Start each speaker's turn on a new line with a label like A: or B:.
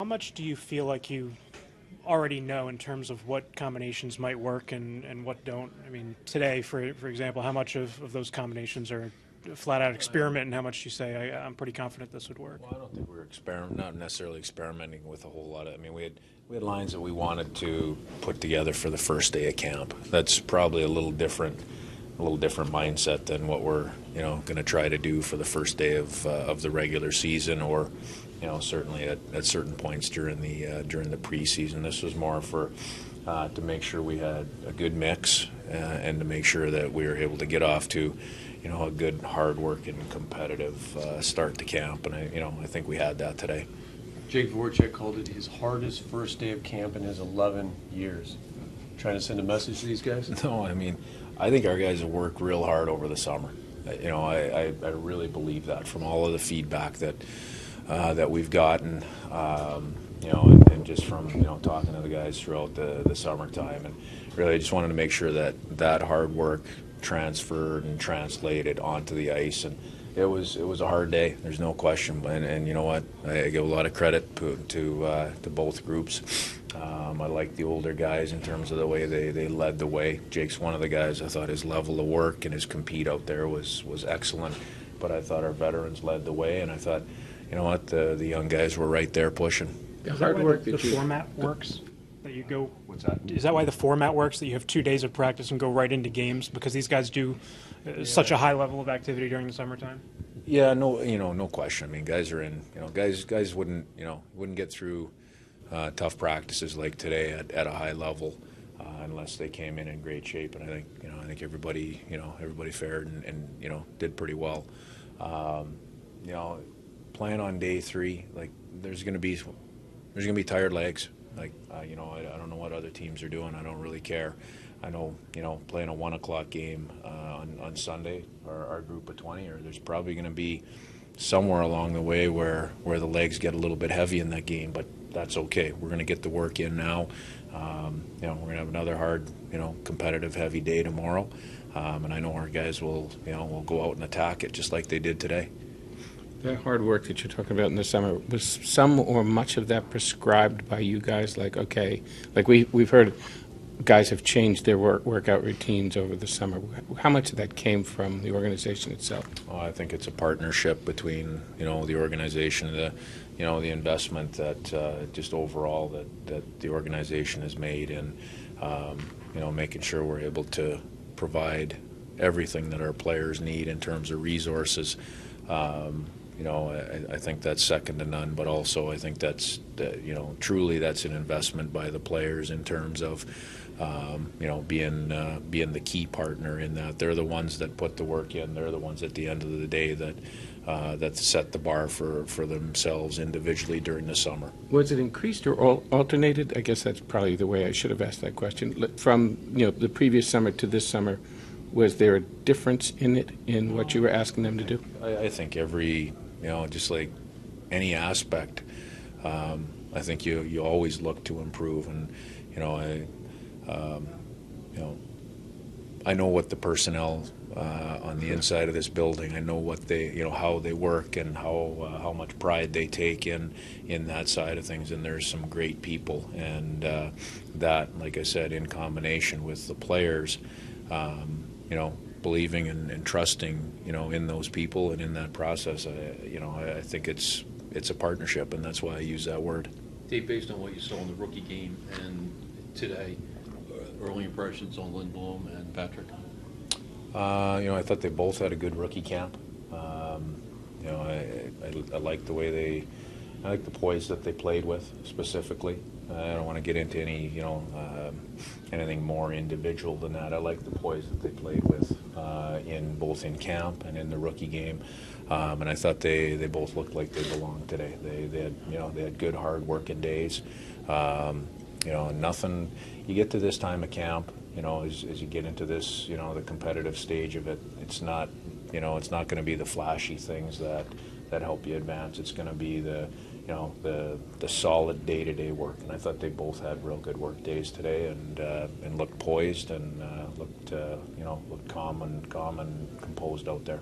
A: How much do you feel like you already know in terms of what combinations might work and what don't? I mean, today, for example, how much of those combinations are flat-out experiment, and how much you say, I'm pretty confident this would work?
B: Well, I don't think we were not necessarily experimenting with a whole lot of. I mean, we had lines that we wanted to put together for the first day of camp. That's probably a little different mindset than what we're going to try to do for the first day of the regular season, or certainly at certain points during the preseason. This was more for to make sure we had a good mix and to make sure that we were able to get off to a good, hard-working, competitive start to camp, and I think we had that today.
C: Jake Voracek called it his hardest first day of camp in his 11 years. Trying to send a message to these guys?
B: No, I mean, I think our guys have worked real hard over the summer. I really believe that from all of the feedback that we've gotten, and just from talking to the guys throughout the summertime, and really I just wanted to make sure that hard work transferred and translated onto the ice, and it was a hard day. There's no question, and you know what? I give a lot of credit to both groups. I like the older guys in terms of the way they led the way. Jake's one of the guys. I thought his level of work and his compete out there was excellent, but I thought our veterans led the way, and I thought, you know what, the young guys were right there pushing.
A: Is that why the format works? That you go.
B: What's that?
A: Is that why the format works? That you have 2 days of practice and go right into games, because these guys do such a high level of activity during the summertime?
B: Yeah, no question. I mean, guys are in. Guys wouldn't get through tough practices like today at a high level unless they came in great shape. And I think everybody fared and did pretty well. Playing on day 3, like there's going to be tired legs. Like I don't know what other teams are doing. I don't really care. I know playing a 1 o'clock game on Sunday, our group of 20, or there's probably going to be somewhere along the way where the legs get a little bit heavy in that game, but that's okay. We're going to get the work in now. We're going to have another hard, competitive, heavy day tomorrow, and I know our guys will go out and attack it just like they did today.
D: That hard work that you're talking about in the summer, was some or much of that prescribed by you guys? Like, okay, like we've heard guys have changed their workout routines over the summer. How much of that came from the organization itself?
B: Well, I think it's a partnership between the organization, the investment that just overall that the organization has made, and making sure we're able to provide everything that our players need in terms of resources. I think that's second to none, but also I think truly that's an investment by the players in terms of, being the key partner in that. They're the ones that put the work in. They're the ones at the end of the day that set the bar for themselves individually during the summer.
D: Was it increased or alternated? I guess that's probably the way I should have asked that question. From the previous summer to this summer, was there a difference in it, in what you were asking them to do?
B: I think every, just like any aspect, I think you always look to improve, and I know what the personnel on the inside of this building. I know what they, how they work and how much pride they take in that side of things. And there's some great people, and that, like I said, in combination with the players, believing and trusting, in those people and in that process. I think it's a partnership, and that's why I use that word.
E: Dave, based on what you saw in the rookie game and today, early impressions on Lindblom and Patrick?
B: I thought they both had a good rookie camp. I like the way I like the poise that they played with specifically. I don't want to get into any, anything more individual than that. I like the poise that they played with in both in camp and in the rookie game, and I thought they both looked like they belonged today. They had good hard working days. Nothing. You get to this time of camp, as you get into this, the competitive stage of it, it's not going to be the flashy things that help you advance. It's going to be the solid day-to-day work, and I thought they both had real good work days today, and looked poised and looked calm and composed out there.